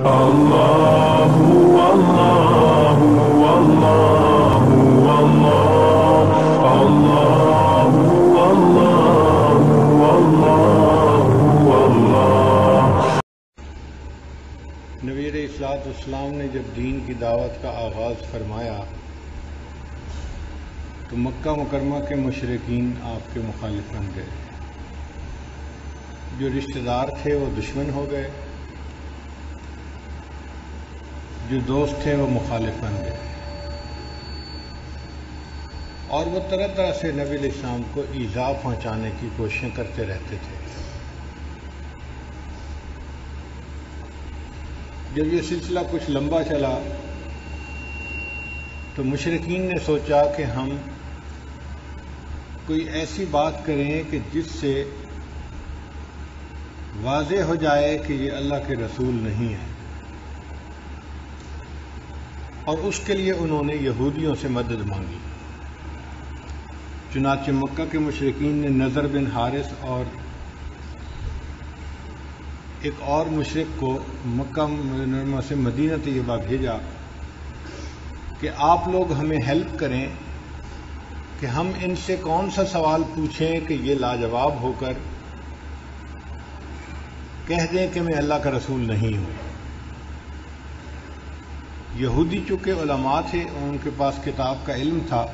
الله والله والله والله الله والله والله والله۔ نبی علیہ الصلوۃ والسلام نے جب دین کی دعوت کا آغاز فرمایا تو مکہ مکرمہ کے مشرکین آپ کے مخالف بن گئے، جو رشتہ دار تھے وہ دشمن ہو گئے، جو دوست تھے وہ مخالف بن گئے، اور وہ طرح طرح سے نبی علیہ السلام کو ایذا پہنچانے کی کوششیں کرتے رہتے تھے۔ جب یہ سلسلہ کچھ لمبا چلا تو مشرکین نے سوچا کہ ہم کوئی ایسی بات کریں کہ جس سے واضح ہو جائے کہ یہ اللہ کے رسول نہیں ہے، اور اس کے لیے انہوں نے یہودیوں سے مدد مانگی۔ چنانچہ مکہ کے مشرکین نے نضر بن حارث اور ایک اور مشرک کو مکہ مکرمہ سے مدینہ طیبہ بھیجا کہ آپ لوگ ہمیں ہیلپ کریں کہ ہم ان سے کون سا سوال پوچھیں کہ یہ لاجواب ہو کر کہہ دیں کہ میں اللہ کا رسول نہیں ہوں۔ یہودی چونکہ علماء تھے اور ان کے پاس کتاب کا علم تھا،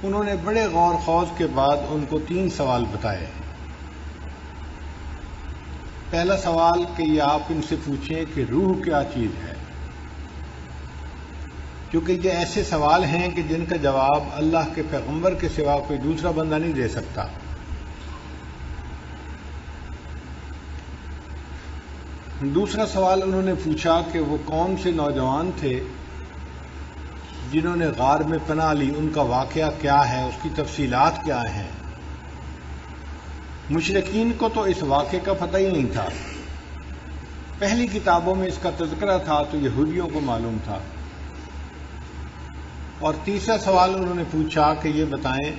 انہوں نے بڑے غور خوض کے بعد ان کو 3 سوال بتائے۔ پہلا سوال کہ یہ آپ ان سے پوچھیں کہ روح کیا چیز ہے، کیونکہ یہ ایسے سوال ہیں کہ جن کا جواب اللہ کے پیغمبر کے سوا کوئی دوسرا بندہ نہیں دے سکتا۔ دوسرا سوال انہوں نے پوچھا کہ وہ کون سے نوجوان تھے جنہوں نے غار میں پناہ لی، ان کا واقعہ کیا ہے، اس کی تفصیلات کیا ہیں۔ مشرکین کو تو اس واقعے کا پتہ ہی نہیں تھا، پہلی کتابوں میں اس کا تذکرہ تھا تو یہودیوں کو معلوم تھا۔ اور تیسرا سوال انہوں نے پوچھا کہ یہ بتائیں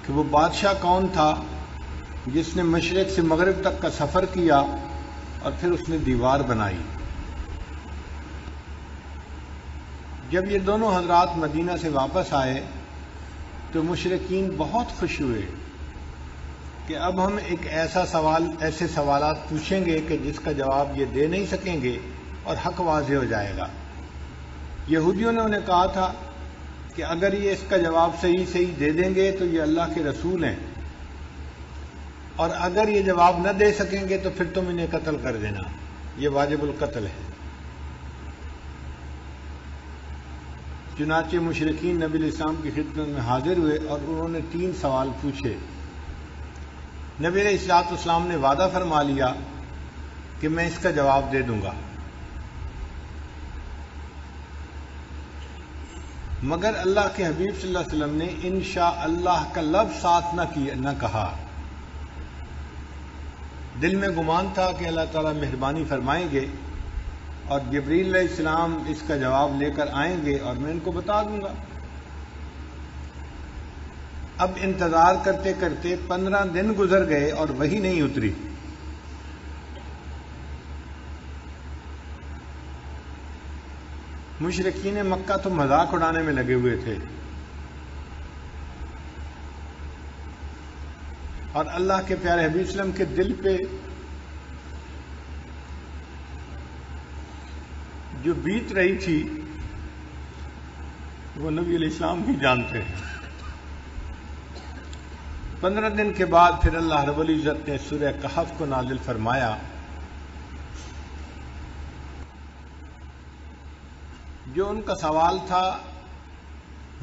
کہ وہ بادشاہ کون تھا جس نے مشرق سے مغرب تک کا سفر کیا اور پھر اس نے دیوار بنائی۔ جب یہ دونوں حضرات مدینہ سے واپس آئے تو مشرکین بہت خوش ہوئے کہ اب ہم ایک ایسے سوالات پوچھیں گے کہ جس کا جواب یہ دے نہیں سکیں گے اور حق واضح ہو جائے گا۔ یہودیوں نے انہیں کہا تھا کہ اگر یہ اس کا جواب صحیح دے دیں گے تو یہ اللہ کے رسول ہیں، اور اگر یہ جواب نہ دے سکیں گے تو پھر تم انہیں قتل کر دینا، یہ واجب القتل ہے۔ چنانچہ مشرکین نبی علیہ السلام کی خدمت میں حاضر ہوئے اور انہوں نے 3 سوال پوچھے۔ نبی علیہ الصلوۃ والسلام نے وعدہ فرما لیا کہ میں اس کا جواب دے دوں گا، مگر اللہ کے حبیب صلی اللہ علیہ وسلم نے انشاءاللہ کا لفظ ساتھ نہ کہا۔ دل میں گمان تھا کہ اللہ تعالیٰ مہربانی فرمائیں گے اور جبریل علیہ السلام اس کا جواب لے کر آئیں گے اور میں ان کو بتا دوں گا۔ اب انتظار کرتے کرتے 15 دن گزر گئے اور وحی نہیں اتری۔ مشرکین مکہ تو مذاق اڑانے میں لگے ہوئے تھے، اور اللہ کے پیارے حبیب صلی اللہ علیہ وسلم کے دل پہ جو بیت رہی تھی وہ نبی علیہ السلام ہی جانتے ہیں۔ 15 دن کے بعد پھر اللہ رب العزت نے سورہ کہف کو نازل فرمایا۔ جو ان کا سوال تھا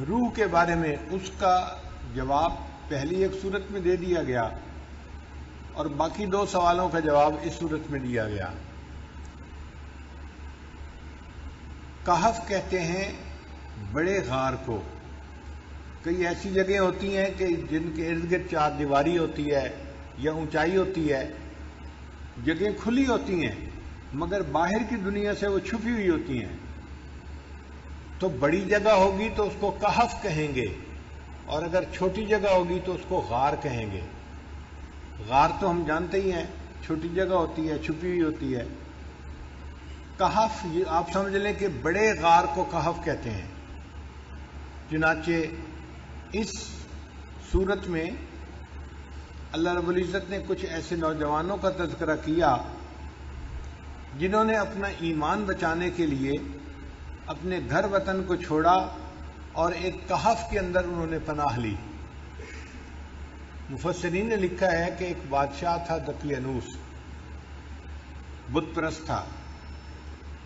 روح کے بارے میں، اس کا جواب پہلی ایک صورت میں دے دیا گیا اور باقی 2 سوالوں کا جواب اس صورت میں دیا گیا۔ کہف کہتے ہیں بڑے غار کو۔ کئی ایسی جگہیں ہوتی ہیں کہ جن کے ارد گرد 4 دیواری ہوتی ہے یا اونچائی ہوتی ہے، جگہیں کھلی ہوتی ہیں مگر باہر کی دنیا سے وہ چھپی ہوئی ہوتی ہیں، تو بڑی جگہ ہوگی تو اس کو کہف کہیں گے، اور اگر چھوٹی جگہ ہوگی تو اس کو غار کہیں گے۔ غار تو ہم جانتے ہی ہیں، چھوٹی جگہ ہوتی ہے، چھپی ہوئی ہوتی ہے، کہف یہ آپ سمجھ لیں کہ بڑے غار کو کہف کہتے ہیں. چنانچہ اس صورت میں اللہ رب العزت نے کچھ ایسے نوجوانوں کا تذکرہ کیا جنہوں نے اپنا ایمان بچانے کے لیے اپنے گھر وطن کو چھوڑا اور ایک کہف کے اندر انہوں نے پناہ لی. مفسرین نے لکھا ہے کہ ایک بادشاہ تھا دقیانوس، بت پرست تھا،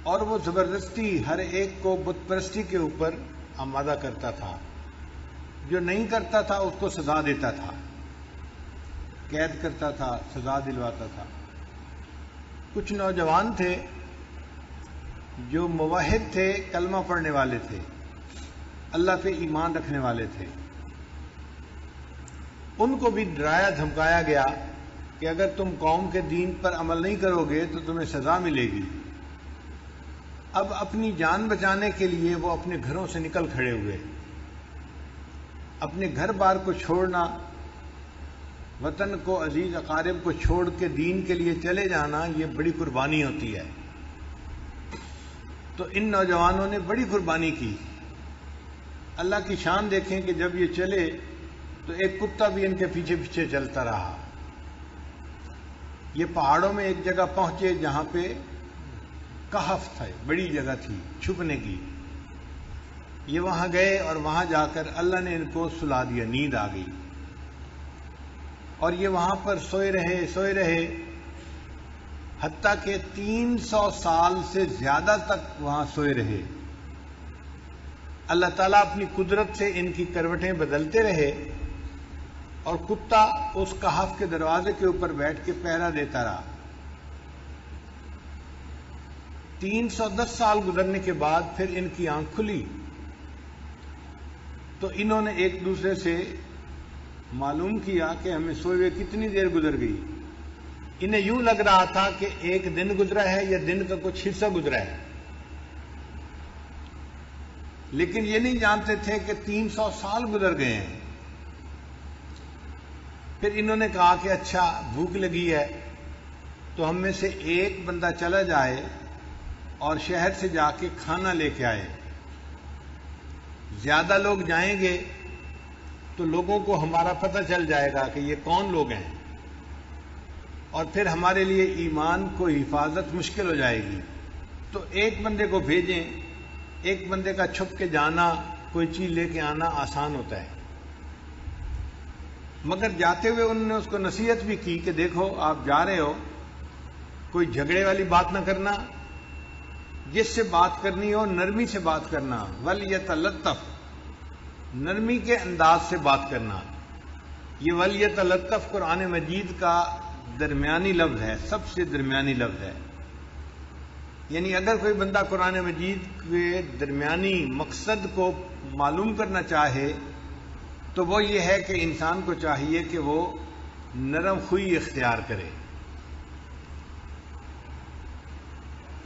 اور وہ زبردستی ہر ایک کو بت پرستی کے اوپر آمادہ کرتا تھا. جو نہیں کرتا تھا اس کو سزا دیتا تھا، قید کرتا تھا، سزا دلواتا تھا. کچھ نوجوان تھے جو موحد تھے، کلمہ پڑھنے والے تھے، اللہ پہ ایمان رکھنے والے تھے. ان کو بھی ڈرایا دھمکایا گیا کہ اگر تم قوم کے دین پر عمل نہیں کرو گے تو تمہیں سزا ملے گی. اب اپنی جان بچانے کے لیے وہ اپنے گھروں سے نکل کھڑے ہوئے. اپنے گھر بار کو چھوڑنا، وطن کو، عزیز اقارب کو چھوڑ کے دین کے لیے چلے جانا، یہ بڑی قربانی ہوتی ہے. تو ان نوجوانوں نے بڑی قربانی کی. اللہ کی شان دیکھیں کہ جب یہ چلے تو ایک کتا بھی ان کے پیچھے پیچھے چلتا رہا. یہ پہاڑوں میں ایک جگہ پہنچے جہاں پہ کہف تھا، بڑی جگہ تھی چھپنے کی. یہ وہاں گئے اور وہاں جا کر اللہ نے ان کو سلا دیا، نیند آ گئی، اور یہ وہاں پر سوئے رہے حتیٰ کہ 300 سال سے زیادہ تک وہاں سوئے رہے. اللہ تعالیٰ اپنی قدرت سے ان کی کروٹیں بدلتے رہے اور کتا اس کہف کے دروازے کے اوپر بیٹھ کے پہرا دیتا رہا. 310 سال گزرنے کے بعد پھر ان کی آنکھ کھلی تو انہوں نے ایک دوسرے سے معلوم کیا کہ ہمیں سوئے ہوئے کتنی دیر گزر گئی. انہیں یوں لگ رہا تھا کہ ایک دن گزرا ہے یا دن کا کچھ حصہ گزرا ہے، لیکن یہ نہیں جانتے تھے کہ 300 سال گزر گئے ہیں. پھر انہوں نے کہا کہ اچھا بھوک لگی ہے تو ہم میں سے ایک بندہ چلا جائے اور شہر سے جا کے کھانا لے کے آئے. زیادہ لوگ جائیں گے تو لوگوں کو ہمارا پتہ چل جائے گا کہ یہ کون لوگ ہیں، اور پھر ہمارے لیے ایمان کو حفاظت مشکل ہو جائے گی. تو ایک بندے کو بھیجیں. ایک بندے کا چھپ کے جانا، کوئی چیز لے کے آنا آسان ہوتا ہے. مگر جاتے ہوئے انہوں نے اس کو نصیحت بھی کی کہ دیکھو آپ جا رہے ہو، کوئی جھگڑے والی بات نہ کرنا، جس سے بات کرنی ہو نرمی سے بات کرنا. وَلْيَتَلَطَّفْ، نرمی کے انداز سے بات کرنا. یہ وَلْيَتَلَطَّفْ قرآن مجید کا درمیانی لفظ ہے، سب سے درمیانی لفظ ہے. یعنی اگر کوئی بندہ قرآن مجید کے درمیانی مقصد کو معلوم کرنا چاہے تو وہ یہ ہے کہ انسان کو چاہیے کہ وہ نرم خوئی اختیار کرے.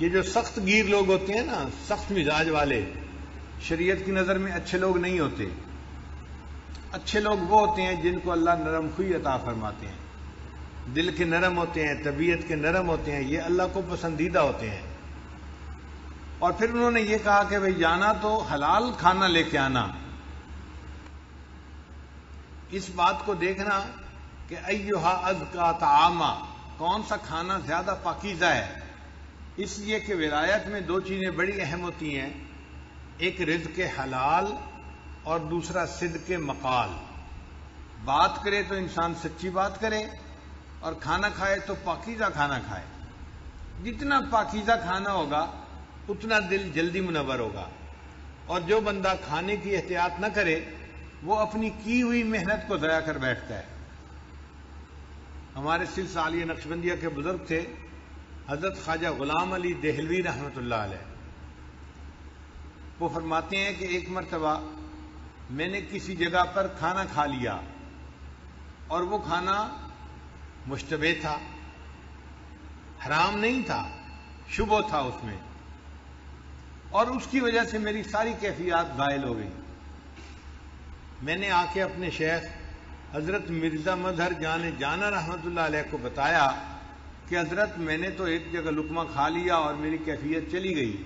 یہ جو سخت گیر لوگ ہوتے ہیں نا، سخت مزاج والے، شریعت کی نظر میں اچھے لوگ نہیں ہوتے. اچھے لوگ وہ ہوتے ہیں جن کو اللہ نرم خوئی عطا فرماتے ہیں، دل کے نرم ہوتے ہیں، طبیعت کے نرم ہوتے ہیں، یہ اللہ کو پسندیدہ ہوتے ہیں. اور پھر انہوں نے یہ کہا کہ بھئی جانا تو حلال کھانا لے کے آنا. اس بات کو دیکھنا کہ ایھا ازکا طعاما، کون سا کھانا زیادہ پاکیزہ ہے. اس لیے کہ ولایت میں دو چیزیں بڑی اہم ہوتی ہیں، ایک رزق حلال اور دوسرا صدق مقال. بات کرے تو انسان سچی بات کرے، اور کھانا کھائے تو پاکیزہ کھانا کھائے. جتنا پاکیزہ کھانا ہوگا اتنا دل جلدی منور ہوگا. اور جو بندہ کھانے کی احتیاط نہ کرے وہ اپنی کی ہوئی محنت کو ضائع کر بیٹھتا ہے. ہمارے سلسلہ عالیہ نقشبندیہ کے بزرگ تھے حضرت خواجہ غلام علی دہلوی رحمۃ اللہ علیہ. وہ فرماتے ہیں کہ ایک مرتبہ میں نے کسی جگہ پر کھانا کھا لیا اور وہ کھانا مشتبہ تھا، حرام نہیں تھا، شبہ تھا اس میں، اور اس کی وجہ سے میری ساری کیفیات زائل ہو گئی. میں نے آ کے اپنے شیخ حضرت مرزا مظہر جان جانا رحمۃ اللہ علیہ کو بتایا کہ حضرت میں نے تو ایک جگہ لقمہ کھا لیا اور میری کیفیت چلی گئی.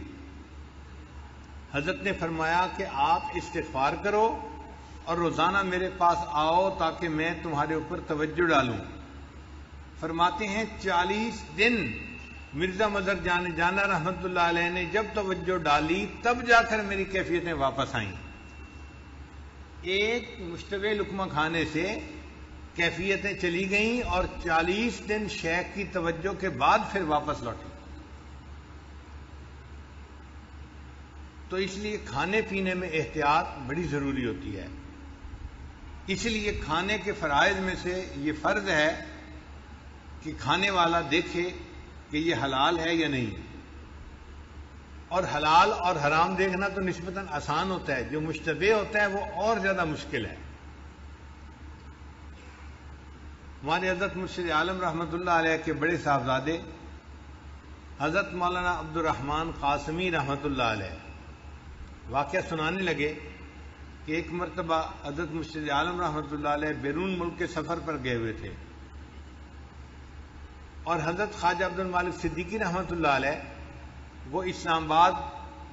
حضرت نے فرمایا کہ آپ استغفار کرو اور روزانہ میرے پاس آؤ تاکہ میں تمہارے اوپر توجہ ڈالوں. فرماتے ہیں 40 دن مرزا مظہر جانا رحمت اللہ علیہ نے جب توجہ ڈالی تب جا کر میری کیفیتیں واپس آئیں. ایک مشتبہ لقمہ کھانے سے کیفیتیں چلی گئیں اور 40 دن شیخ کی توجہ کے بعد پھر واپس لوٹی. تو اس لیے کھانے پینے میں احتیاط بڑی ضروری ہوتی ہے. اس لیے کھانے کے فرائض میں سے یہ فرض ہے کہ کھانے والا دیکھے کہ یہ حلال ہے یا نہیں. اور حلال اور حرام دیکھنا تو نسبتاً آسان ہوتا ہے، جو مشتبہ ہوتا ہے وہ اور زیادہ مشکل ہے. ہمارے حضرت مرشد عالم رحمۃ اللہ علیہ کے بڑے صاحبزادے حضرت مولانا عبد الرحمن قاسمی رحمۃ اللہ علیہ واقعہ سنانے لگے کہ ایک مرتبہ حضرت مرشد عالم رحمۃ اللہ علیہ بیرون ملک کے سفر پر گئے ہوئے تھے اور حضرت خواجہ عبد المالک صدیقی رحمۃ اللہ علیہ وہ اسلام آباد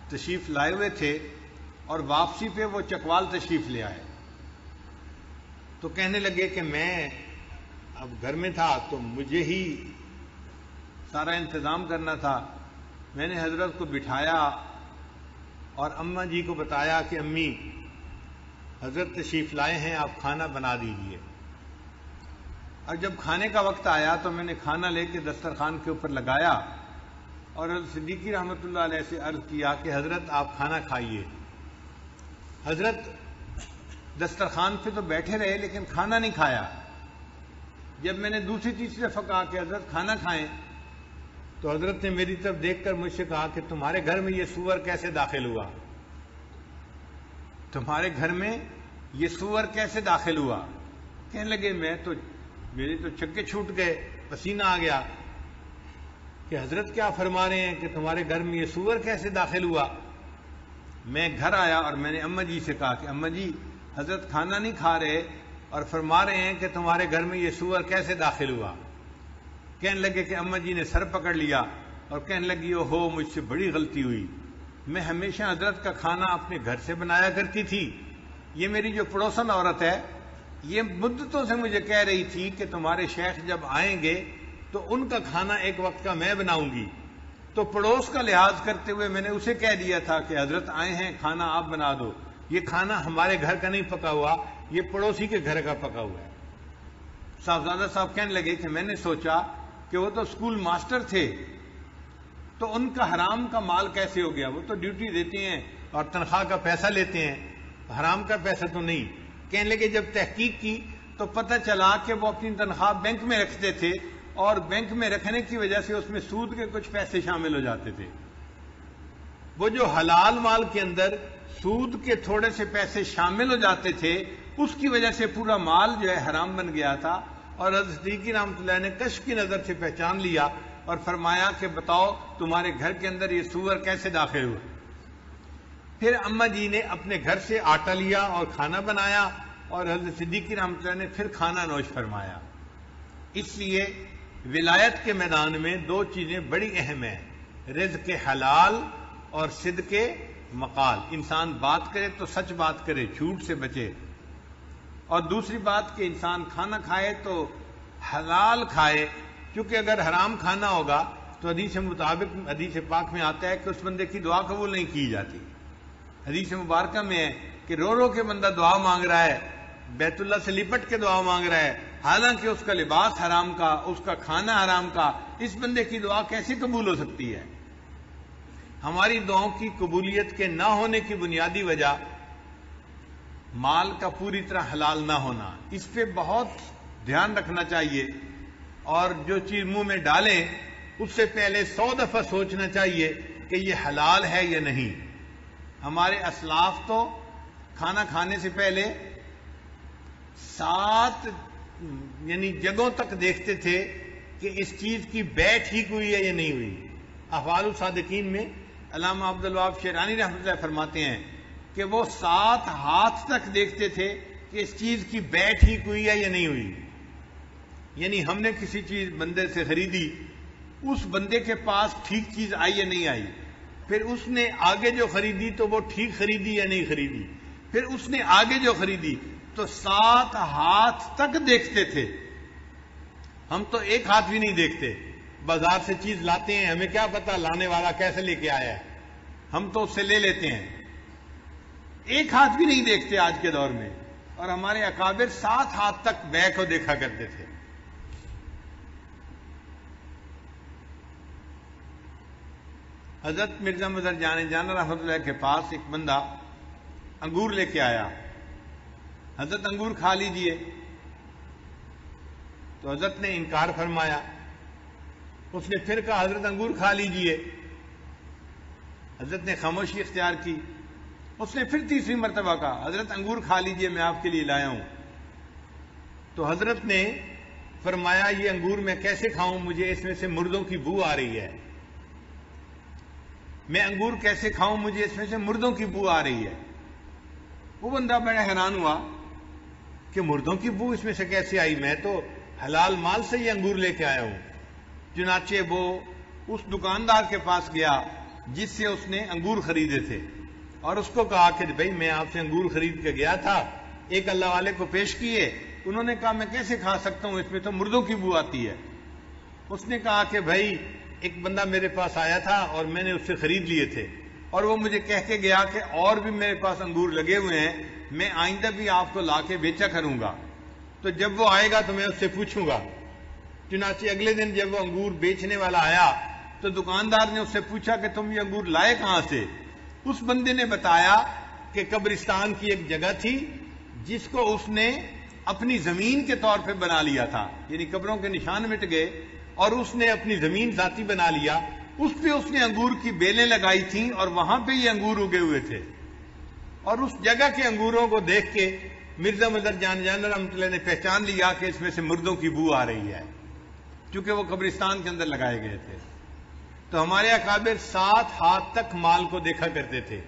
تشریف لائے ہوئے تھے اور واپسی پہ وہ چکوال تشریف لے آئے. تو کہنے لگے کہ میں اب گھر میں تھا تو مجھے ہی سارا انتظام کرنا تھا. میں نے حضرت کو بٹھایا اور اماں جی کو بتایا کہ امی حضرت تشریف لائے ہیں، آپ کھانا بنا دیجئے. اور جب کھانے کا وقت آیا تو میں نے کھانا لے کے دسترخوان کے اوپر لگایا اور حضرت صدیقی رحمۃ اللہ علیہ سے عرض کیا کہ حضرت آپ کھانا کھائیے. حضرت دسترخوان پہ تو بیٹھے رہے لیکن کھانا نہیں کھایا. جب میں نے دوسری تیسری دفعہ کہا کہ حضرت کھانا کھائیں تو حضرت نے میری طرف دیکھ کر مجھ سے کہا کہ تمہارے گھر میں یہ سور کیسے داخل ہوا؟ تمہارے گھر میں یہ سور کیسے داخل ہوا؟ کہنے لگے میرے تو چکے چھوٹ گئے، پسینہ آ گیا کہ حضرت کیا فرما رہے ہیں کہ تمہارے گھر میں یہ سور کیسے داخل ہوا؟ میں گھر آیا اور میں نے اماں جی سے کہا کہ اماں جی حضرت کھانا نہیں کھا رہے اور فرما رہے ہیں کہ تمہارے گھر میں یہ سور کیسے داخل ہوا؟ کہنے لگے کہ اماں جی نے سر پکڑ لیا اور کہنے لگی او ہو مجھ سے بڑی غلطی ہوئی، میں ہمیشہ حضرت کا کھانا اپنے گھر سے بنایا کرتی تھی. یہ میری جو پڑوسن عورت ہے یہ مدتوں سے مجھے کہہ رہی تھی کہ تمہارے شیخ جب آئیں گے تو ان کا کھانا ایک وقت کا میں بناؤں گی. تو پڑوس کا لحاظ کرتے ہوئے میں نے اسے کہہ دیا تھا کہ حضرت آئے ہیں کھانا آپ بنا دو. یہ کھانا ہمارے گھر کا نہیں پکا ہوا، یہ پڑوسی کے گھر کا پکا ہوا ہے. صاحبزادہ صاحب کہنے لگے کہ میں نے سوچا کہ وہ تو اسکول ماسٹر تھے تو ان کا حرام کا مال کیسے ہو گیا؟ وہ تو ڈیوٹی دیتے ہیں اور تنخواہ کا پیسہ لیتے ہیں، حرام کا پیسہ تو نہیں. کہنے لگے جب تحقیق کی تو پتہ چلا کہ وہ اپنی تنخواہ بینک میں رکھتے تھے اور بینک میں رکھنے کی وجہ سے اس میں سود کے کچھ پیسے شامل ہو جاتے تھے. وہ جو حلال مال کے اندر سود کے تھوڑے سے پیسے شامل ہو جاتے تھے اس کی وجہ سے پورا مال جو ہے حرام بن گیا تھا. اور حضرت صدیقی رحمۃ اللہ نے کشف کی نظر سے پہچان لیا اور فرمایا کہ بتاؤ تمہارے گھر کے اندر یہ سور کیسے داخل ہوا؟ پھر اماں جی نے اپنے گھر سے آٹا لیا اور کھانا بنایا اور حضرت صدیقی رحمۃ اللہ نے پھر کھانا نوش فرمایا. اس لیے ولایت کے میدان میں دو چیزیں بڑی اہم ہیں، رزق حلال اور صدق مقال. انسان بات کرے تو سچ بات کرے، جھوٹ سے بچے. اور دوسری بات کہ انسان کھانا کھائے تو حلال کھائے، کیونکہ اگر حرام کھانا ہوگا تو حدیث مطابق حدیث پاک میں آتا ہے کہ اس بندے کی دعا قبول نہیں کی جاتی. حدیث مبارکہ میں ہے کہ رو رو کے بندہ دعا مانگ رہا ہے، بیت اللہ سے لپٹ کے دعا مانگ رہا ہے، حالانکہ اس کا لباس حرام کا، اس کا کھانا حرام کا. اس بندے کی دعا کیسے قبول ہو سکتی ہے؟ ہماری دعاؤں کی قبولیت کے نہ ہونے کی بنیادی وجہ مال کا پوری طرح حلال نہ ہونا. اس پہ بہت دھیان رکھنا چاہیے اور جو چیز منہ میں ڈالیں اس سے پہلے 100 دفعہ سوچنا چاہیے کہ یہ حلال ہے یا نہیں. ہمارے اسلاف تو کھانا کھانے سے پہلے 7 جگہوں تک دیکھتے تھے کہ اس چیز کی بے ٹھیک ہوئی ہے یا نہیں ہوئی. احوال الصادقین میں علامہ عبد الوہاب شیرانی رحمۃ اللہ فرماتے ہیں کہ وہ 7 ہاتھ تک دیکھتے تھے کہ اس چیز کی بے ٹھیک ہوئی ہے یا نہیں ہوئی. یعنی ہم نے کسی چیز بندے سے خریدی اس بندے کے پاس ٹھیک چیز آئی یا نہیں آئی، پھر اس نے آگے جو خریدی تو وہ ٹھیک خریدی یا نہیں خریدی، پھر اس نے آگے جو خریدی، تو 7 ہاتھ تک دیکھتے تھے۔ ہم تو ایک ہاتھ بھی نہیں دیکھتے، بازار سے چیز لاتے ہیں، ہمیں کیا پتا لانے والا کیسے لے کے آیا ہے، ہم تو اس سے لے لیتے ہیں، ایک ہاتھ بھی نہیں دیکھتے آج کے دور میں۔ اور ہمارے اکابر 7 ہاتھ تک بیع کو دیکھا کرتے تھے۔ حضرت مرزا مظہر جان جانا رحمۃ اللہ کے پاس ایک بندہ انگور لے کے آیا، حضرت انگور کھا لیجئے، تو حضرت نے انکار فرمایا۔ اس نے پھر کہا حضرت انگور کھا لیجئے، حضرت نے خاموشی اختیار کی۔ اس نے پھر تیسری مرتبہ کہا حضرت انگور کھا لیجئے، میں آپ کے لیے لایا ہوں۔ تو حضرت نے فرمایا یہ انگور میں کیسے کھاؤں، مجھے اس میں سے مردوں کی بو آ رہی ہے، میں انگور کیسے کھاؤں، مجھے اس میں سے مردوں کی بو آ رہی ہے۔ وہ بندہ بڑا حیران ہوا کہ مردوں کی بو اس میں سے کیسے آئی، میں تو حلال مال سے یہ انگور لے کے آیا ہوں۔ چنانچہ وہ اس دکاندار کے پاس گیا جس سے اس نے انگور خریدے تھے، اور اس کو کہا کہ بھئی میں آپ سے انگور خرید کے گیا تھا، ایک اللہ والے کو پیش کیے، انہوں نے کہا میں کیسے کھا سکتا ہوں، اس میں تو مردوں کی بو آتی ہے۔ اس نے کہا کہ بھئی ایک بندہ میرے پاس آیا تھا اور میں نے اس سے خرید لیے تھے، اور وہ مجھے کہہ کے گیا کہ اور بھی میرے پاس انگور لگے ہوئے ہیں، میں آئندہ بھی آپ کو لا کے بیچا کروں گا، تو جب وہ آئے گا تو میں اس سے پوچھوں گا۔ چنانچہ اگلے دن جب وہ انگور بیچنے والا آیا تو دکاندار نے اس سے پوچھا کہ تم یہ انگور لائے کہاں سے؟ اس بندے نے بتایا کہ قبرستان کی ایک جگہ تھی جس کو اس نے اپنی زمین کے طور پہ بنا لیا تھا، یعنی قبروں کے نشان مٹ گئے اور اس نے اپنی زمین ذاتی بنا لیا، اس پہ اس نے انگور کی بیلیں لگائی تھیں اور وہاں پہ یہ انگور اگے ہوئے تھے۔ اور اس جگہ کے انگوروں کو دیکھ کے مرزا مظہر جان رحمۃ اللہ نے پہچان لیا کہ اس میں سے مردوں کی بو آ رہی ہے، چونکہ وہ قبرستان کے اندر لگائے گئے تھے۔ تو ہمارے اکابر 7 ہاتھ تک مال کو دیکھا کرتے تھے،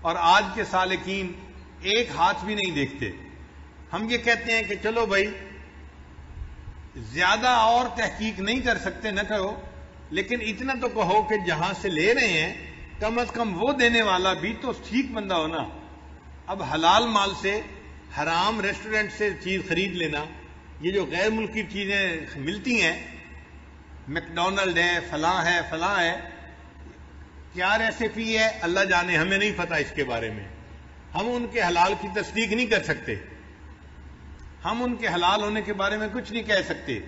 اور آج کے سالکین ایک ہاتھ بھی نہیں دیکھتے۔ ہم یہ کہتے ہیں کہ چلو بھائی زیادہ اور تحقیق نہیں کر سکتے نہ کرو، لیکن اتنا تو کہو کہ جہاں سے لے رہے ہیں کم از کم وہ دینے والا بھی تو ٹھیک بندہ ہونا۔ اب حلال مال سے حرام ریسٹورنٹ سے چیز خرید لینا، یہ جو غیر ملکی چیزیں ملتی ہیں، میکڈونلڈ ہے، فلاں ہے، کیا ریسیپی ہے اللہ جانے، ہمیں نہیں پتا اس کے بارے میں، ہم ان کے حلال کی تصدیق نہیں کر سکتے، ہم ان کے حلال ہونے کے بارے میں کچھ نہیں کہہ سکتے۔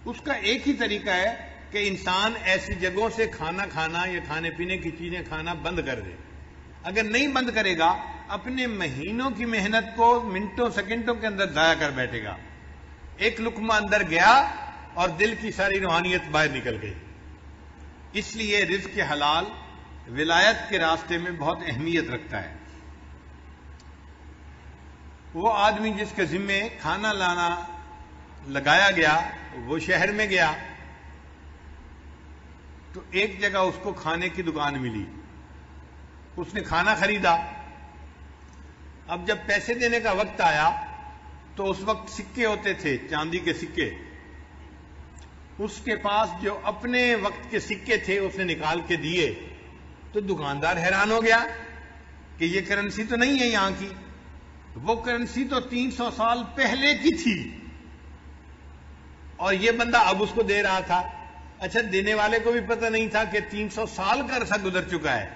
اس کا ایک ہی طریقہ ہے کہ انسان ایسی جگہوں سے کھانا کھانا یا کھانے پینے کی چیزیں کھانا بند کر دے۔ اگر نہیں بند کرے گا اپنے مہینوں کی محنت کو منٹوں سیکنڈوں کے اندر ضائع کر بیٹھے گا۔ ایک لقمہ اندر گیا اور دل کی ساری روحانیت باہر نکل گئی۔ اس لیے رزق حلال ولایت کے راستے میں بہت اہمیت رکھتا ہے۔ وہ آدمی جس کے ذمے کھانا لانا لگایا گیا وہ شہر میں گیا تو ایک جگہ اس کو کھانے کی دکان ملی، اس نے کھانا خریدا۔ اب جب پیسے دینے کا وقت آیا تو اس وقت سکے ہوتے تھے، چاندی کے سکے، اس کے پاس جو اپنے وقت کے سکے تھے اس نے نکال کے دیے، تو دکاندار حیران ہو گیا کہ یہ کرنسی تو نہیں ہے یہاں کی، وہ کرنسی تو 300 سال پہلے کی تھی، اور یہ بندہ اب اس کو دے رہا تھا۔ اچھا دینے والے کو بھی پتہ نہیں تھا کہ 300 سال کا عرصہ گزر چکا ہے،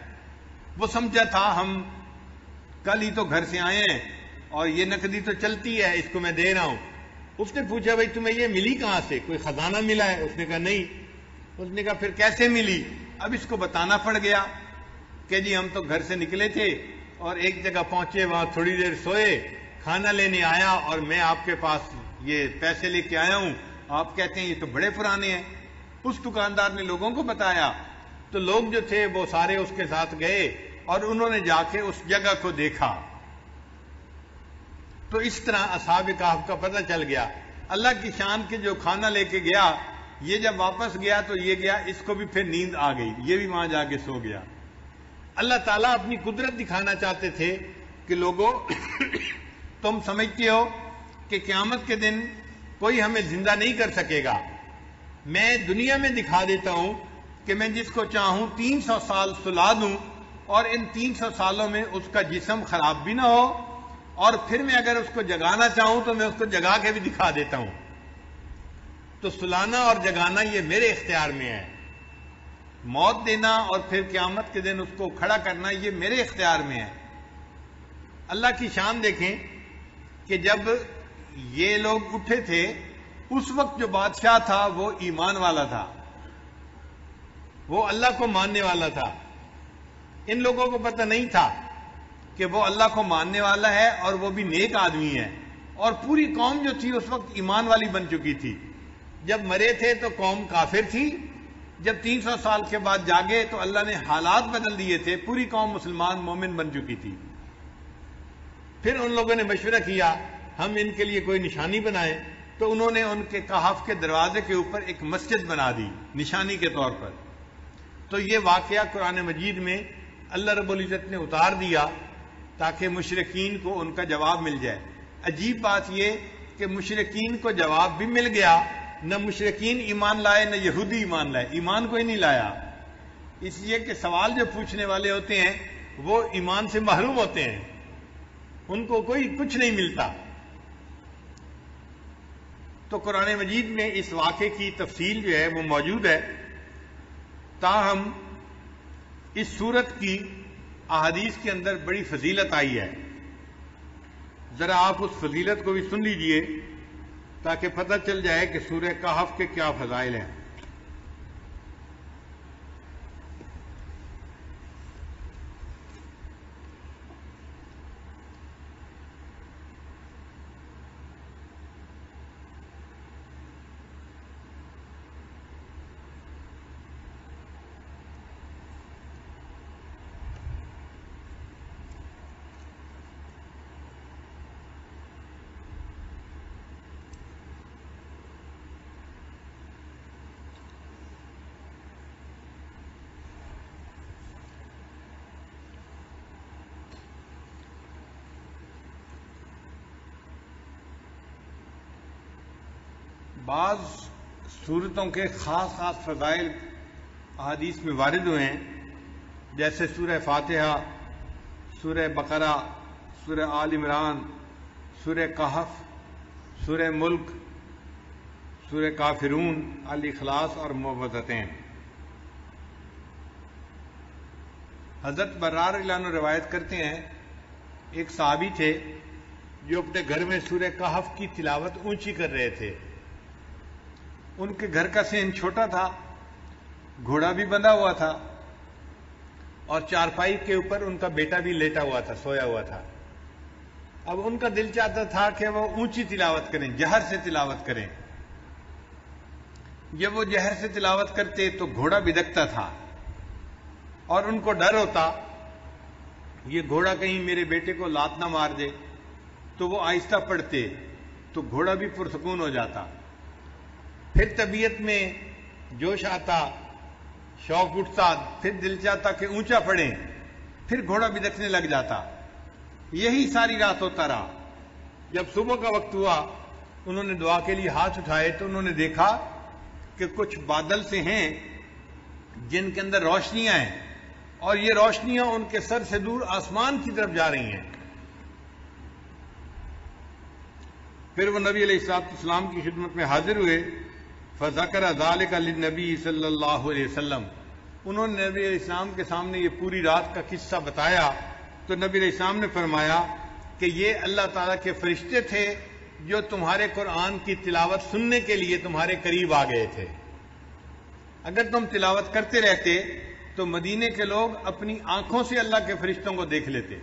وہ سمجھا تھا ہم کل ہی تو گھر سے آئے ہیں اور یہ نقدی تو چلتی ہے، اس کو میں دے رہا ہوں۔ اس نے پوچھا بھائی تمہیں یہ ملی کہاں سے، کوئی خزانہ ملا ہے؟ اس نے کہا نہیں۔ اس نے کہا پھر کیسے ملی؟ اب اس کو بتانا پڑ گیا کہ جی ہم تو گھر سے نکلے تھے اور ایک جگہ پہنچے، وہاں تھوڑی دیر سوئے، کھانا لینے آیا اور میں آپ کے پاس یہ پیسے لے کے آیا ہوں، آپ کہتے ہیں یہ تو بڑے پرانے ہیں۔ اس دکاندار نے لوگوں کو بتایا تو لوگ جو تھے وہ سارے اس کے ساتھ گئے اور انہوں نے جا کے اس جگہ کو دیکھا، تو اس طرح اصحاب کہف کا پتہ چل گیا۔ اللہ کی شان کے جو کھانا لے کے گیا، یہ جب واپس گیا تو یہ گیا، اس کو بھی پھر نیند آ گئی، یہ بھی وہاں جا کے سو گیا۔ اللہ تعالیٰ اپنی قدرت دکھانا چاہتے تھے کہ لوگوں تم سمجھتے ہو کہ قیامت کے دن کوئی ہمیں زندہ نہیں کر سکے گا، میں دنیا میں دکھا دیتا ہوں کہ میں جس کو چاہوں 300 سال سلا دوں اور ان 300 سالوں میں اس کا جسم خراب بھی نہ ہو، اور پھر میں اگر اس کو جگانا چاہوں تو میں اس کو جگا کے بھی دکھا دیتا ہوں۔ تو سلانا اور جگانا یہ میرے اختیار میں ہے، موت دینا اور پھر قیامت کے دن اس کو کھڑا کرنا یہ میرے اختیار میں ہے۔ اللہ کی شان دیکھیں کہ جب یہ لوگ اٹھے تھے اس وقت جو بادشاہ تھا وہ ایمان والا تھا، وہ اللہ کو ماننے والا تھا۔ ان لوگوں کو پتہ نہیں تھا کہ وہ اللہ کو ماننے والا ہے اور وہ بھی نیک آدمی ہے، اور پوری قوم جو تھی اس وقت ایمان والی بن چکی تھی۔ جب مرے تھے تو قوم کافر تھی، جب 300 سال کے بعد جاگے تو اللہ نے حالات بدل دیے تھے، پوری قوم مسلمان مومن بن چکی تھی۔ پھر ان لوگوں نے مشورہ کیا ہم ان کے لیے کوئی نشانی بنائیں، تو انہوں نے ان کے کہف کے دروازے کے اوپر ایک مسجد بنا دی نشانی کے طور پر۔ تو یہ واقعہ قرآن مجید میں اللہ رب العزت نے اتار دیا تاکہ مشرکین کو ان کا جواب مل جائے۔ عجیب بات یہ کہ مشرکین کو جواب بھی مل گیا، نہ مشرکین ایمان لائے نہ یہودی ایمان لائے، ایمان کوئی نہیں لایا، اس لیے کہ سوال جو پوچھنے والے ہوتے ہیں وہ ایمان سے محروم ہوتے ہیں، ان کو کوئی کچھ نہیں ملتا۔ تو قرآن مجید میں اس واقعے کی تفصیل جو ہے وہ موجود ہے، تاہم اس سورت کی احادیث کے اندر بڑی فضیلت آئی ہے۔ ذرا آپ اس فضیلت کو بھی سن لیجئے تاکہ پتہ چل جائے کہ سورہ کہف کے کیا فضائل ہیں۔ بعض صورتوں کے خاص خاص فضائل احادیث میں وارد ہوئے ہیں، جیسے سورہ فاتحہ، سورہ بقرہ، سورہ آل عمران، سورہ کہف، سورہ ملک، سورہ کافرون، الاخلاص اور معوذتین۔ حضرت برار رضی اللہ عنہ روایت کرتے ہیں ایک صحابی تھے جو اپنے گھر میں سورہ کہف کی تلاوت اونچی کر رہے تھے۔ ان کے گھر کا صحن چھوٹا تھا، گھوڑا بھی بندھا ہوا تھا اور چارپائی کے اوپر ان کا بیٹا بھی لیٹا ہوا تھا، سویا ہوا تھا۔ اب ان کا دل چاہتا تھا کہ وہ اونچی تلاوت کریں، جہر سے تلاوت کریں۔ جب وہ جہر سے تلاوت کرتے تو گھوڑا بدکتا تھا اور ان کو ڈر ہوتا یہ گھوڑا کہیں میرے بیٹے کو لات نہ مار دے، تو وہ آہستہ پڑھتے تو گھوڑا بھی پرسکون ہو جاتا۔ پھر طبیعت میں جوش آتا، شوق اٹھتا، پھر دل چاہتا کہ اونچا پڑھیں، پھر گھوڑا بدکنے لگ جاتا۔ یہی ساری رات ہوتا رہا۔ جب صبح کا وقت ہوا انہوں نے دعا کے لیے ہاتھ اٹھائے تو انہوں نے دیکھا کہ کچھ بادل سے ہیں جن کے اندر روشنیاں ہیں، اور یہ روشنیاں ان کے سر سے دور آسمان کی طرف جا رہی ہیں۔ پھر وہ نبی علیہ السلام کی خدمت میں حاضر ہوئے، فذکر ذلک للنبی صلی اللہ علیہ وسلم، انہوں نے نبی علیہ السلام کے سامنے یہ پوری رات کا قصہ بتایا تو نبی علیہ السلام نے فرمایا کہ یہ اللہ تعالیٰ کے فرشتے تھے جو تمہارے قرآن کی تلاوت سننے کے لیے تمہارے قریب آ گئے تھے۔ اگر تم تلاوت کرتے رہتے تو مدینے کے لوگ اپنی آنکھوں سے اللہ کے فرشتوں کو دیکھ لیتے۔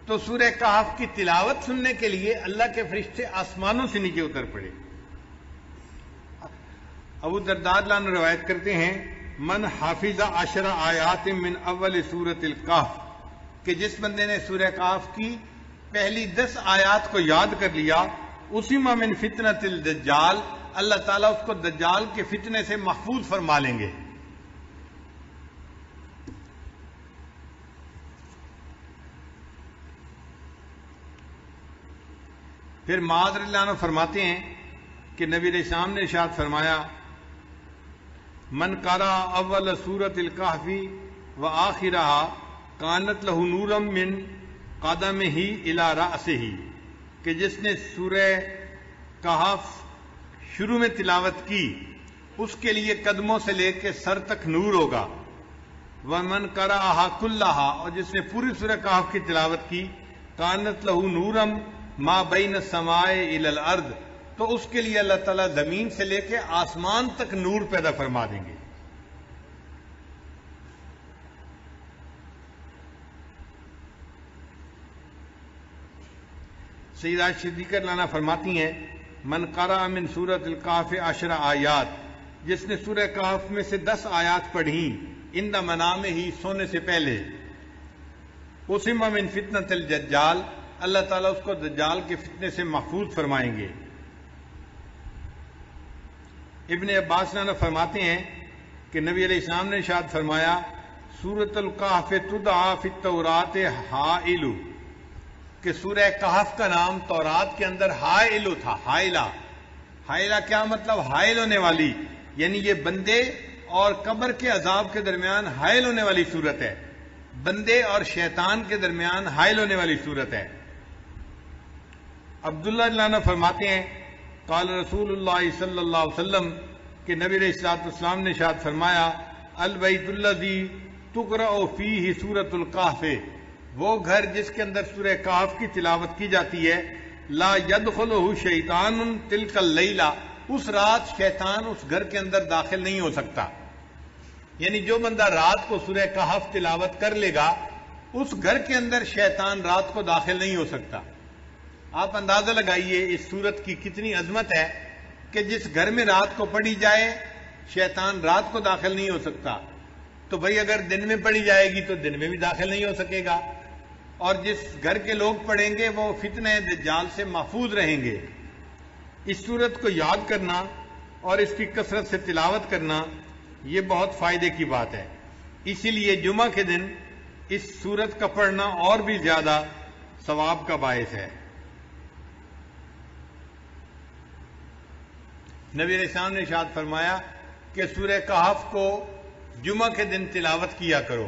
تو سورہ کہف کی تلاوت سننے کے لیے اللہ کے فرشتے آسمانوں سے نیچے اتر پڑے۔ ابو درداء رضی اللہ عنہ روایت کرتے ہیں من حافظ 10 آیات من اول سورۃ الکہف، کہ جس بندے نے سورہ کہف کی پہلی 10 آیات کو یاد کر لیا، اسم من فتنۃ الدجال، اللہ تعالیٰ اس کو دجال کے فتنے سے محفوظ فرما لیں گے۔ پھر معاذ رضی اللہ عنہ فرماتے ہیں کہ نبی علیہ السلام نے ارشاد فرمایا من قرأ اول سورۃ الکہف وآخرها کانت لہ نورا من قدمہ الی رأسہ، کہ جس نے سورہ کہف شروع میں تلاوت کی اس کے لیے قدموں سے لے کے سر تک نور ہوگا۔ ومن قرأها کلها، اور جس نے پوری سورہ کہف کی تلاوت کی، کانت لہ نورا ما بین السماء الی الارض، تو اس کے لیے اللہ تعالیٰ زمین سے لے کے آسمان تک نور پیدا فرما دیں گے۔ سیدہ صدیقہ لانا فرماتی ہیں من قرأ من سورۃ الکہف 10 آیات، جس نے سورہ کہف میں سے 10 آیات پڑھیں عند منامہ، سونے سے پہلے، عصم من فتنۃ الدجال، اللہ تعالیٰ اس کو دجال کے فتنے سے محفوظ فرمائیں گے۔ ابن عباس لانا فرماتے ہیں کہ نبی علیہ السلام نے ارشاد فرمایا سورۃ الکہف تدعی فی التوراۃ حائل، کہ سورہ کہف کا نام تورات کے اندر حائل تھا۔ حائلہ کیا مطلب؟ حائل ہونے والی، یعنی یہ بندے اور قبر کے عذاب کے درمیان حائل ہونے والی صورت ہے، بندے اور شیطان کے درمیان حائل ہونے والی صورت ہے۔ عبداللہ لانا فرماتے ہیں قال رسول اللہ صلی اللہ علیہ وسلم، کہ نبی علیہ الصلوۃ والسلام نے ارشاد فرمایا البیت الذی تقرأ فیہ سورۃ الکہف، وہ گھر جس کے اندر سورہ کہف کی تلاوت کی جاتی ہے، لا یدخلہ شیطان تلک اللیلہ، اس رات شیطان اس گھر کے اندر داخل نہیں ہو سکتا۔ یعنی جو بندہ رات کو سورہ کہف تلاوت کر لے گا اس گھر کے اندر شیطان رات کو داخل نہیں ہو سکتا۔ آپ اندازہ لگائیے اس سورت کی کتنی عظمت ہے کہ جس گھر میں رات کو پڑھی جائے شیطان رات کو داخل نہیں ہو سکتا، تو بھئی اگر دن میں پڑھی جائے گی تو دن میں بھی داخل نہیں ہو سکے گا، اور جس گھر کے لوگ پڑھیں گے وہ فتنہ دجال سے محفوظ رہیں گے۔ اس سورت کو یاد کرنا اور اس کی کثرت سے تلاوت کرنا یہ بہت فائدے کی بات ہے، اسی لیے جمعہ کے دن اس سورت کا پڑھنا اور بھی زیادہ ثواب کا باعث ہے۔ نبی علیہ السلام نے ارشاد فرمایا کہ سورہ کہف کو جمعہ کے دن تلاوت کیا کرو،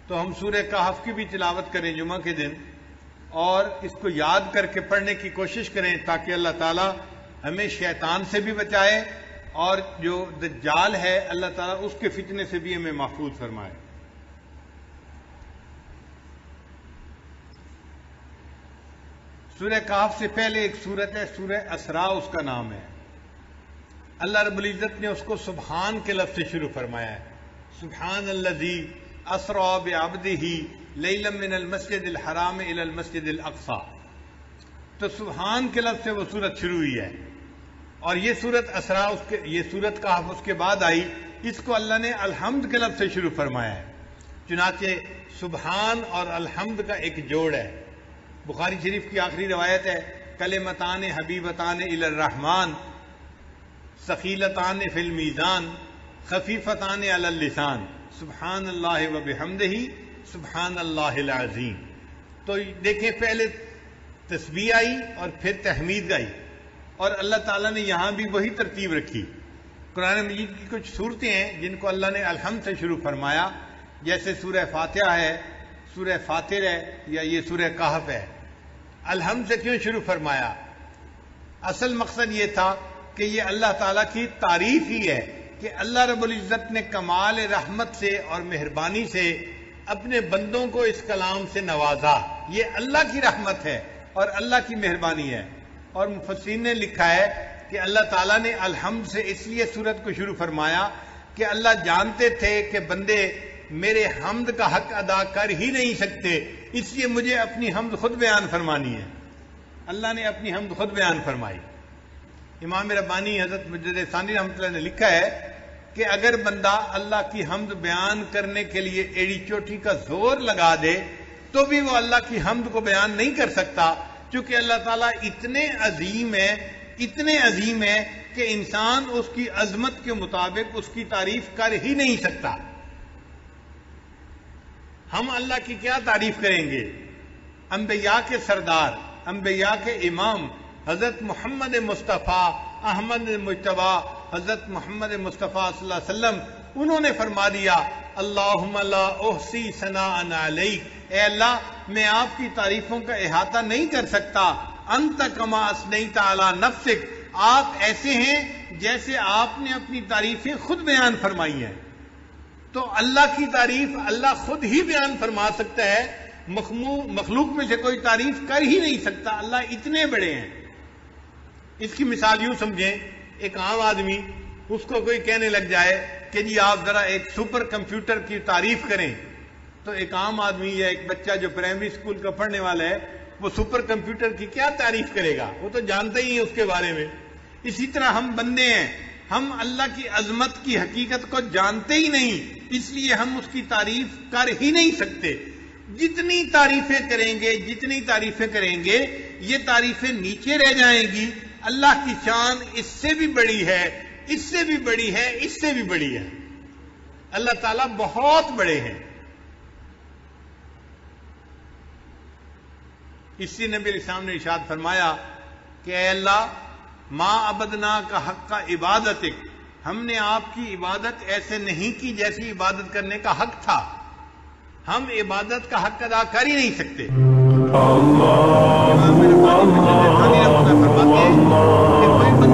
تو ہم سورہ کہف کی بھی تلاوت کریں جمعہ کے دن اور اس کو یاد کر کے پڑھنے کی کوشش کریں تاکہ اللہ تعالیٰ ہمیں شیطان سے بھی بچائے اور جو دجال ہے اللہ تعالیٰ اس کے فتنے سے بھی ہمیں محفوظ فرمائے۔ سورہ کہف سے پہلے ایک سورت ہے سورہ اسراء، اس کا نام ہے۔ اللہ رب العزت نے اس کو سبحان کے لفظ سے شروع فرمایا ہے، سبحان الذی اسریٰ بعبدہ لیلا من المسجد الحرام الی المسجد الاقصی، تو سبحان کے لفظ سے وہ سورت شروع ہوئی ہے، اور یہ سورت اسراء یہ سورت کہف اس کے بعد آئی، اس کو اللہ نے الحمد کے لفظ سے شروع فرمایا ہے۔ چنانچہ سبحان اور الحمد کا ایک جوڑ ہے۔ بخاری شریف کی آخری روایت ہے کلمتان حبیبتان الی الرحمن ثقیلتان فی المیزان خفیفتان علی اللسان سبحان اللہ و بحمدہ سبحان اللہ العظیم۔ تو دیکھیں پہلے تسبیح آئی اور پھر تحمید آئی، اور اللہ تعالیٰ نے یہاں بھی وہی ترتیب رکھی۔ قرآن مجید کی کچھ صورتیں ہیں جن کو اللہ نے الحمد سے شروع فرمایا، جیسے سورہ فاتحہ ہے، سورہ فاطر ہے، یا یہ سورہ کہف ہے۔ الحمد سے کیوں شروع فرمایا؟ اصل مقصد یہ تھا کہ یہ اللہ تعالیٰ کی تعریف ہی ہے کہ اللہ رب العزت نے کمال رحمت سے اور مہربانی سے اپنے بندوں کو اس کلام سے نوازا۔ یہ اللہ کی رحمت ہے اور اللہ کی مہربانی ہے، اور مفسرین نے لکھا ہے کہ اللہ تعالیٰ نے الحمد سے اس لیے سورت کو شروع فرمایا کہ اللہ جانتے تھے کہ بندے میرے حمد کا حق ادا کر ہی نہیں سکتے، اس لیے مجھے اپنی حمد خود بیان فرمانی ہے۔ اللہ نے اپنی حمد خود بیان فرمائی۔ امام ربانی حضرت مجدد ثانی رحمۃ اللہ نے لکھا ہے کہ اگر بندہ اللہ کی حمد بیان کرنے کے لیے ایڑی چوٹی کا زور لگا دے تو بھی وہ اللہ کی حمد کو بیان نہیں کر سکتا، چونکہ اللہ تعالیٰ اتنے عظیم ہے کہ انسان اس کی عظمت کے مطابق اس کی تعریف کر ہی نہیں سکتا۔ ہم اللہ کی کیا تعریف کریں گے؟ انبیاء کے سردار، انبیاء کے امام حضرت محمد مصطفیٰ احمد مجتبیٰ حضرت محمد مصطفیٰ صلی اللہ علیہ وسلم انہوں نے فرما دیا اللہم لا احصی ثناء علیک، اے اللہ میں آپ کی تعریفوں کا احاطہ نہیں کر سکتا، انت کما اثنیت علی نفسک، آپ ایسے ہیں جیسے آپ نے اپنی تعریفیں خود بیان فرمائی ہیں۔ تو اللہ کی تعریف اللہ خود ہی بیان فرما سکتا ہے، مخلوق میں سے کوئی تعریف کر ہی نہیں سکتا، اللہ اتنے بڑے ہیں۔ اس کی مثال یوں سمجھیں، ایک عام آدمی اس کو کوئی کہنے لگ جائے کہ جی آپ ذرا ایک سپر کمپیوٹر کی تعریف کریں، تو ایک عام آدمی یا ایک بچہ جو پرائمری اسکول کا پڑھنے والا ہے وہ سپر کمپیوٹر کی کیا تعریف کرے گا، وہ تو جانتا ہی ہے اس کے بارے میں۔ اسی طرح ہم بندے ہیں، ہم اللہ کی عظمت کی حقیقت کو جانتے ہی نہیں، اس لیے ہم اس کی تعریف کر ہی نہیں سکتے۔ جتنی تعریفیں کریں گے یہ تعریفیں نیچے رہ جائیں گی۔ اللہ کی شان اس سے بھی بڑی ہے، اس سے بھی بڑی ہے، اس سے بھی بڑی ہے۔ اللہ تعالیٰ بہت بڑے ہیں۔ اسی نبی علیہ السلام نے ارشاد فرمایا کہ اے اللہ ما عبدنا کا حق کا عبادتک، ہم نے آپ کی عبادت ایسے نہیں کی جیسی عبادت کرنے کا حق تھا، ہم عبادت کا حق ادا کر ہی نہیں سکتے۔ فرماتے ہیں کہ کوئی